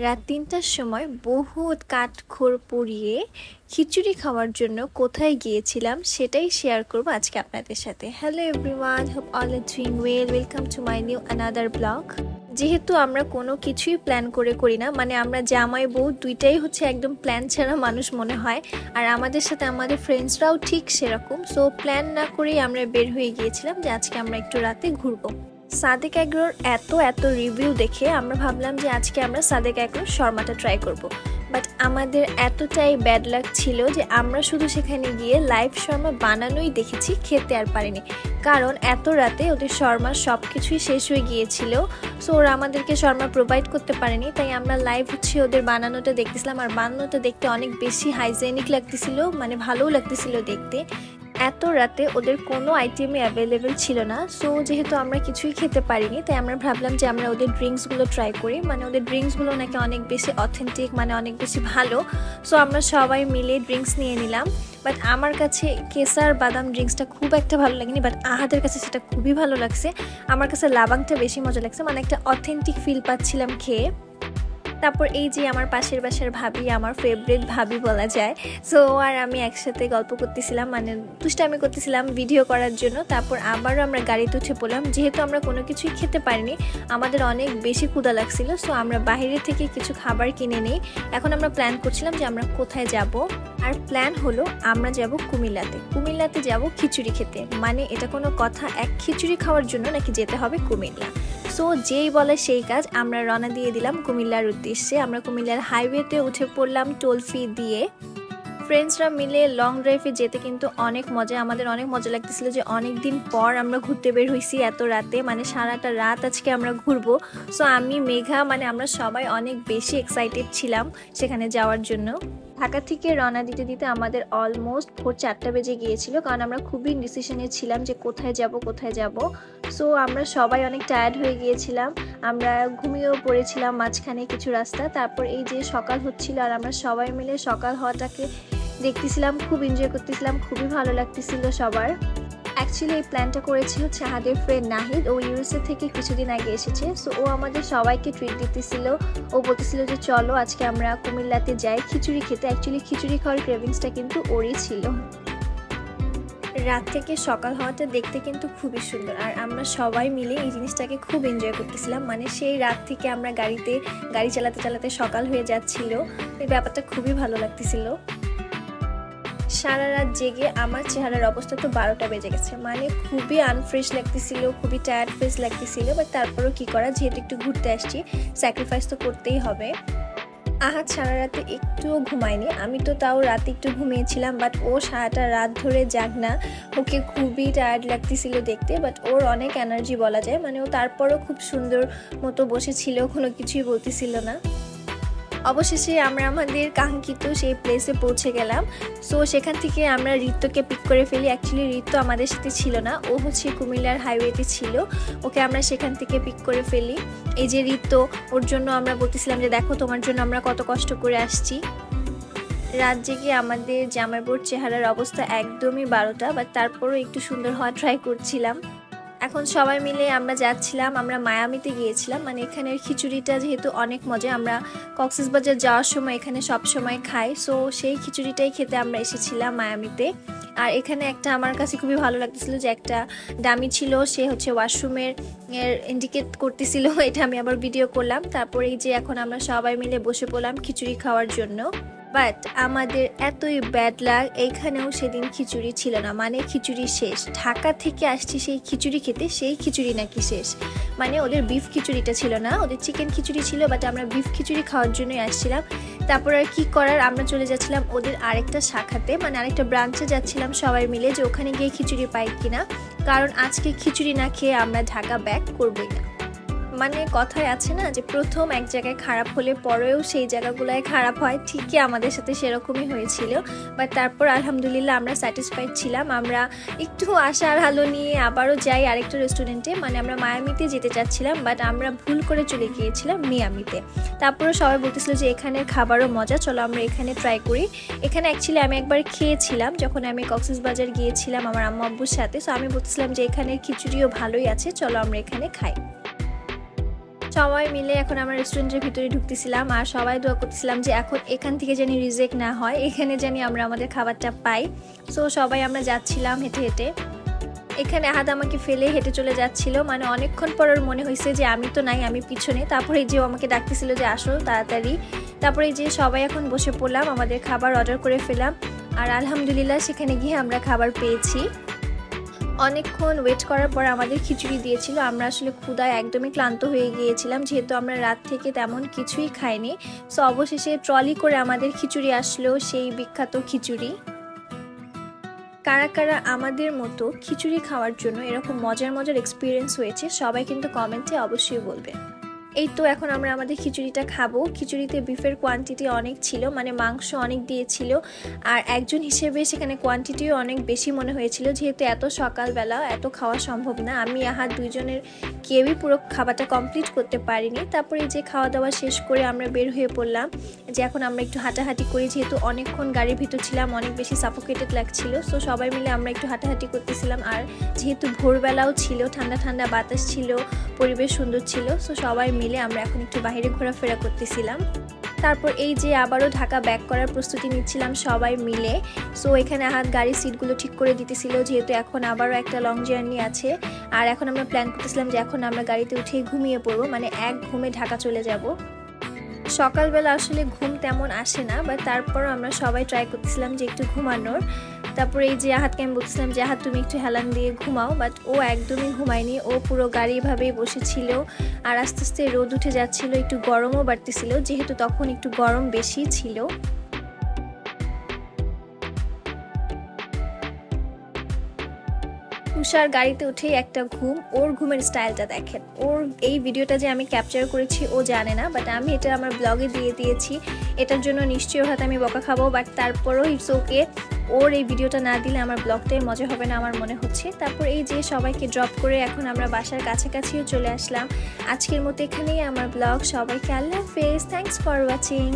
রাত ৩টার সময় বহুত কাঠখড় পুড়িয়ে খিচুড়ি খাওয়ার জন্য কোথায় গিয়েছিলাম সেটাই শেয়ার করব আজকে আপনাদের সাথে। Hello everyone, hope all are doing well. Welcome to my new another blog. যেহেতু আমরা কোনো কিছুই প্ল্যান করে করি না, মানে আমরা জামাই বউ দুইটাই হচ্ছে একদম প্ল্যান ছাড়া মানুষ মনে হয়, আর আমাদের সাথে আমাদের ফ্রেন্ডসরাও ঠিক সেরকম। সো প্ল্যান না করেই আমরা বের হয়ে গিয়েছিলাম যে আজকে আমরা একটু রাতে ঘুরবো। সাদেক অ্যাগ্রোর এত রিভিউ দেখে আমরা ভাবলাম যে আজকে আমরা সাদেক অ্যাগ্রোর শর্মাটা ট্রাই করব। বাট আমাদের এতটাই ব্যাড লাক ছিল যে আমরা শুধু সেখানে গিয়ে লাইভ শর্মা বানানোই দেখেছি, খেতে আর পারিনি। কারণ এত রাতে ওদের শর্মার সব কিছুই শেষ হয়ে গিয়েছিল। সো ওরা আমাদেরকে শর্মা প্রোভাইড করতে পারেনি, তাই আমরা লাইভ হচ্ছে ওদের বানানোটা দেখতেছিলাম। আর বানানোটা দেখতে অনেক বেশি হাইজেনিক লাগতেছিল, মানে ভালোও লাগতেছিল দেখতে। এত রাতে ওদের কোনো আইটেমই অ্যাভেলেবেল ছিল না। সো যেহেতু আমরা কিছুই খেতে পারিনি, তাই আমরা ভাবলাম যে আমরা ওদের ড্রিঙ্কসগুলো ট্রাই করি। মানে ওদের ড্রিঙ্কসগুলো নাকি অনেক বেশি অথেন্টিক, মানে অনেক বেশি ভালো। সো আমরা সবাই মিলে ড্রিঙ্কস নিয়ে নিলাম। বাট আমার কাছে কেসার বাদাম ড্রিঙ্কসটা খুব একটা ভালো লাগেনি, বাট আহাদের কাছে সেটা খুবই ভালো লাগছে। আমার কাছে লাবাংটা বেশি মজা লাগছে, মানে একটা অথেন্টিক ফিল পাচ্ছিলাম খেয়ে। তারপর এই যে আমার পাশের বাসার ভাবি, আমার ফেভারিট ভাবি বলা যায়। সো আর আমি একসাথে গল্প করতেছিলাম, মানে দুষ্টামি করতেছিলাম ভিডিও করার জন্য। তারপর আবারও আমরা গাড়িতে উঠে পড়লাম। যেহেতু আমরা কোনো কিছুই খেতে পারিনি, আমাদের অনেক বেশি ক্ষুধা লাগছিল। সো আমরা বাইরে থেকে কিছু খাবার কিনে নিই। এখন আমরা প্ল্যান করছিলাম যে আমরা কোথায় যাব। আর প্ল্যান হলো আমরা যাব কুমিল্লাতে যাব খিচুড়ি খেতে। মানে এটা কোনো কথা, এক খিচুড়ি খাওয়ার জন্য নাকি যেতে হবে কুমিল্লা। সো যেই বলে সেই কাজ, আমরা রওনা দিয়ে দিলাম কুমিল্লার উদ্দেশ্যে। আমরা কুমিল্লার হাইওয়েতে উঠে পড়লাম টোল ফি দিয়ে। ফ্রেন্ডসরা মিলে লং ড্রাইভে যেতে কিন্তু অনেক মজা। আমাদের অনেক মজা লাগতেছিল যে অনেক দিন পর আমরা ঘুরতে বের হয়েছি এত রাতে, মানে সারাটা রাত আজকে আমরা ঘুরবো। সো আমি, মেঘা, মানে আমরা সবাই অনেক বেশি এক্সাইটেড ছিলাম সেখানে যাওয়ার জন্য। ঢাকা থেকে রওনা দিতে দিতে আমাদের অলমোস্ট ভোর 4টা বেজে গিয়েছিল, কারণ আমরা খুবই ডিসিশনে ছিলাম যে কোথায় যাব। সো আমরা সবাই অনেক টায়ার্ড হয়ে গিয়েছিলাম, আমরা ঘুমিয়েও পড়েছিলাম মাঝখানে কিছু রাস্তা। তারপর এই যে সকাল হচ্ছিল, আর আমরা সবাই মিলে সকাল হওয়াটাকে দেখতেছিলাম, খুব এনজয় করতেছিলাম, খুবই ভালো লাগতেছিল সবার। অ্যাকচুয়ালি এই প্ল্যানটা করেছি হচ্ছে আমাদের ফ্রেন্ড নাহিদ, ও ইউএসএ থেকে কিছুদিন আগে এসেছে। সো ও আমাদের সবাইকে ট্রিট দিতেছিল। ও বলতেছিল যে চলো আজকে আমরা কুমিল্লাতে যাই খিচুড়ি খেতে। অ্যাকচুয়ালি খিচুড়ি খাওয়ার ক্রেভিংসটা কিন্তু ওরই ছিল। রাত থেকে সকাল হওয়াটা দেখতে কিন্তু খুবই সুন্দর, আর আমরা সবাই মিলে এই জিনিসটাকে খুব এনজয় করতেছিলাম। মানে সেই রাত থেকে আমরা গাড়ি চালাতে সকাল হয়ে যাচ্ছিল। এই ব্যাপারটা খুবই ভালো লাগতেছিল। সারা রাত জেগে আমার চেহারার অবস্থা তো 12টা বেজে গেছে, মানে খুবই আনফ্রেশ লাগতেছিল, খুবই টায়ার্ড ফেস লাগতেছিল। বাট তারপরেও কি করা, যেহেতু একটু ঘুরতে আসছি, স্যাক্রিফাইস তো করতেই হবে। আহাদ সারা রাতে একটুও ঘুমায়নি, আমি তো তাও রাতে একটু ঘুমিয়েছিলাম। বাট ও সারাটা রাত ধরে জাগনা, ওকে খুবই টায়ার্ড লাগতেছিল দেখতে। বাট ওর অনেক এনার্জি বলা যায়, মানে ও তারপরও খুব সুন্দর মতো বসেছিল, কোনো কিছুই বলতেছিল না। অবশেষে আমরা আমাদের কাঙ্ক্ষিত সেই প্লেসে পৌঁছে গেলাম। সো সেখান থেকে আমরা ঋতুকে পিক করে ফেলি। অ্যাকচুয়ালি ঋতু আমাদের সাথে ছিল না, ও হচ্ছে কুমিল্লার হাইওয়েতে ছিল। ওকে আমরা সেখান থেকে পিক করে ফেলি। এই যে ঋতু, ওর জন্য আমরা বলতেছিলাম যে দেখো তোমার জন্য আমরা কত কষ্ট করে আসছি। রাত জেগে আমাদের জামাইবুর চেহারার অবস্থা একদমই 12টা, বাট তারপরও একটু সুন্দর হওয়া ট্রাই করছিলাম। এখন সবাই মিলে আমরা যাচ্ছিলাম, আমরা মায়ামিতে গিয়েছিলাম। মানে এখানের খিচুড়িটা যেহেতু অনেক মজা, আমরা কক্সবাজার যাওয়ার সময় এখানে সব সময় খাই। সো সেই খিচুড়িটাই খেতে আমরা এসেছিলাম মায়ামিতে। আর এখানে একটা আমার কাছে খুবই ভালো লাগতেছিল যে একটা ডামি ছিল, সে হচ্ছে ওয়াশরুমের ইন্ডিকেট করতেছিল, এটা আমি আবার ভিডিও করলাম। তারপরে এই যে এখন আমরা সবাই মিলে বসে পড়লাম খিচুড়ি খাওয়ার জন্য। বাট আমাদের এতই ব্যাড লাক, এইখানেও সেদিন খিচুড়ি ছিল না, মানে খিচুড়ি শেষ। ঢাকা থেকে আসছি সেই খিচুড়ি খেতে, সেই খিচুড়ি নাকি শেষ। মানে ওদের বিফ খিচুড়িটা ছিল না, ওদের চিকেন খিচুড়ি ছিল। বাট আমরা বিফ খিচুড়ি খাওয়ার জন্যই আসছিলাম। তারপর আর কি করার, আমরা চলে যাচ্ছিলাম ওদের আরেকটা শাখাতে, মানে আরেকটা ব্রাঞ্চে যাচ্ছিলাম সবাই মিলে, যে ওখানে গিয়ে খিচুড়ি পাই কিনা। কারণ আজকে খিচুড়ি না খেয়ে আমরা ঢাকা ব্যাক করবোই না। মানে কথায় আছে না যে প্রথম এক জায়গায় খারাপ হলে পরেও সেই জায়গাগুলোয় খারাপ হয়, ঠিকই আমাদের সাথে সেরকমই হয়েছিল। বাট তারপর আলহামদুলিল্লাহ আমরা স্যাটিসফাইড ছিলাম। আমরা একটু আশার আলো নিয়ে আবারও যাই আরেকটা রেস্টুরেন্টে, মানে আমরা মায়ামিতে যেতে চাচ্ছিলাম, বাট আমরা ভুল করে চলে গিয়েছিলাম মিয়ামিতে। তারপরে সবাই বলতেছিল যে এখানের খাবারও মজা, চলো আমরা এখানে ট্রাই করি। এখানে অ্যাকচুয়ালি আমি একবার খেয়েছিলাম যখন আমি কক্সবাজার গিয়েছিলাম আমার আম্মু আব্বুর সাথে। সো আমি বলতেছিলাম যে এখানের খিচুড়িও ভালোই আছে, চলো আমরা এখানে খাই। সবাই মিলে এখন আমরা রেস্টুরেন্টের ভিতরে ঢুকতেছিলাম আর সবাই দোয়া করতেছিলাম যে এখন এখান থেকে জানি রিজেক্ট না হয়, এখানে জানি আমরা আমাদের খাবারটা পাই। সো সবাই আমরা যাচ্ছিলাম হেঁটে হেঁটে। এখানে আহাদ আমাকে ফেলে হেঁটে চলে যাচ্ছিল, মানে অনেকক্ষণ পর ওর মনে হয়েছে যে আমি তো নাই, আমি পিছনে। তারপরে যে আমাকে ডাকতেছিল যে আসো তাড়াতাড়ি। তারপরে যে সবাই এখন বসে পড়লাম, আমাদের খাবার অর্ডার করে ফেলাম। আর আলহামদুলিল্লাহ সেখানে গিয়ে আমরা খাবার পেয়েছি। অনেকক্ষণ ওয়েট করার পর আমাদের খিচুড়ি দিয়েছিল। আমরা আসলে ক্ষুধায় একদমই ক্লান্ত হয়ে গিয়েছিলাম, যেহেতু আমরা রাত থেকে তেমন কিছুই খাইনি। সো অবশেষে ট্রলি করে আমাদের খিচুড়ি আসলো, সেই বিখ্যাত খিচুড়ি। কারা কারা আমাদের মতো খিচুড়ি খাওয়ার জন্য এরকম মজার মজার এক্সপিরিয়েন্স হয়েছে সবাই কিন্তু কমেন্টে অবশ্যই বলবে। এই তো এখন আমরা আমাদের খিচুড়িটা খাবো। খিচুড়িতে বিফের কোয়ান্টিটি অনেক ছিল, মানে মাংস অনেক দিয়েছিল। আর একজন হিসেবে সেখানে কোয়ান্টিটিও অনেক বেশি মনে হয়েছিল, যেহেতু এত সকালবেলা এত খাওয়া সম্ভব না। আমি আহাদ দুইজনের কেউই পুরো খাবারটা কমপ্লিট করতে পারিনি। তারপরে যে খাওয়া দাওয়া শেষ করে আমরা বের হয়ে পড়লাম, যে এখন আমরা একটু হাঁটাহাঁটি করি, যেহেতু অনেকক্ষণ গাড়ির ভিতর ছিলাম, অনেক বেশি সাফোকেটেড লাগছিল। সো সবাই মিলে আমরা একটু হাঁটাহাঁটি করতেছিলাম। আর যেহেতু ভোরবেলাও ছিল, ঠান্ডা ঠান্ডা বাতাস ছিল, পরিবেশ সুন্দর ছিল। সো সবাই মিলে আমরা এখন একটু বাইরে ঘোরাফেরা করতেছিলাম। তারপর এই যে আবারও ঢাকা ব্যাক করার প্রস্তুতি নিচ্ছিলাম সবাই মিলে। সো এখানে আহাদ গাড়ির সিটগুলো ঠিক করে দিতেছিল, যেহেতু এখন আবারও একটা লং জার্নি আছে। আর এখন আমরা প্ল্যান করতেছিলাম যে এখন আমরা গাড়িতে উঠে ঘুমিয়ে পড়বো, মানে এক ঘুমে ঢাকা চলে যাব। সকালবেলা আসলে ঘুম তেমন আসে না, বাট তারপরও আমরা সবাই ট্রাই করতেছিলাম যে একটু ঘুমানোর। তারপরে এই যে আহাদকে আমি বলছিলাম যে আহাদ তুমি একটু হেলান দিয়ে ঘুমাও, বাট ও একদমই ঘুমায়নি। ও পুরো গাড়ি এভাবেই বসেছিল। আর আস্তে আস্তে রোদ উঠে যাচ্ছিল, একটু গরমও বাড়তেছিল, যেহেতু তখন একটু গরম বেশি ছিল। তুষার গাড়িতে উঠেই একটা ঘুম, ওর ঘুমের স্টাইলটা দেখেন। ওর এই ভিডিওটা যে আমি ক্যাপচার করেছি ও জানে না, বাট আমি এটা আমার ব্লগে দিয়ে দিয়েছি। এটার জন্য নিশ্চয়ই ওর হাতে আমি বকা খাবো, বাট তারপরও ইটস ওকে। ওর এই ভিডিওটা না দিলে আমার ব্লগটাই মজা হবে না আমার মনে হচ্ছে। তারপর এই যে সবাইকে ড্রপ করে এখন আমরা বাসার কাছাকাছিও চলে আসলাম। আজকের মতো এখানেই আমার ব্লগ। সবাইকে আল্লাহ হাফেজ, থ্যাঙ্কস ফর ওয়াচিং।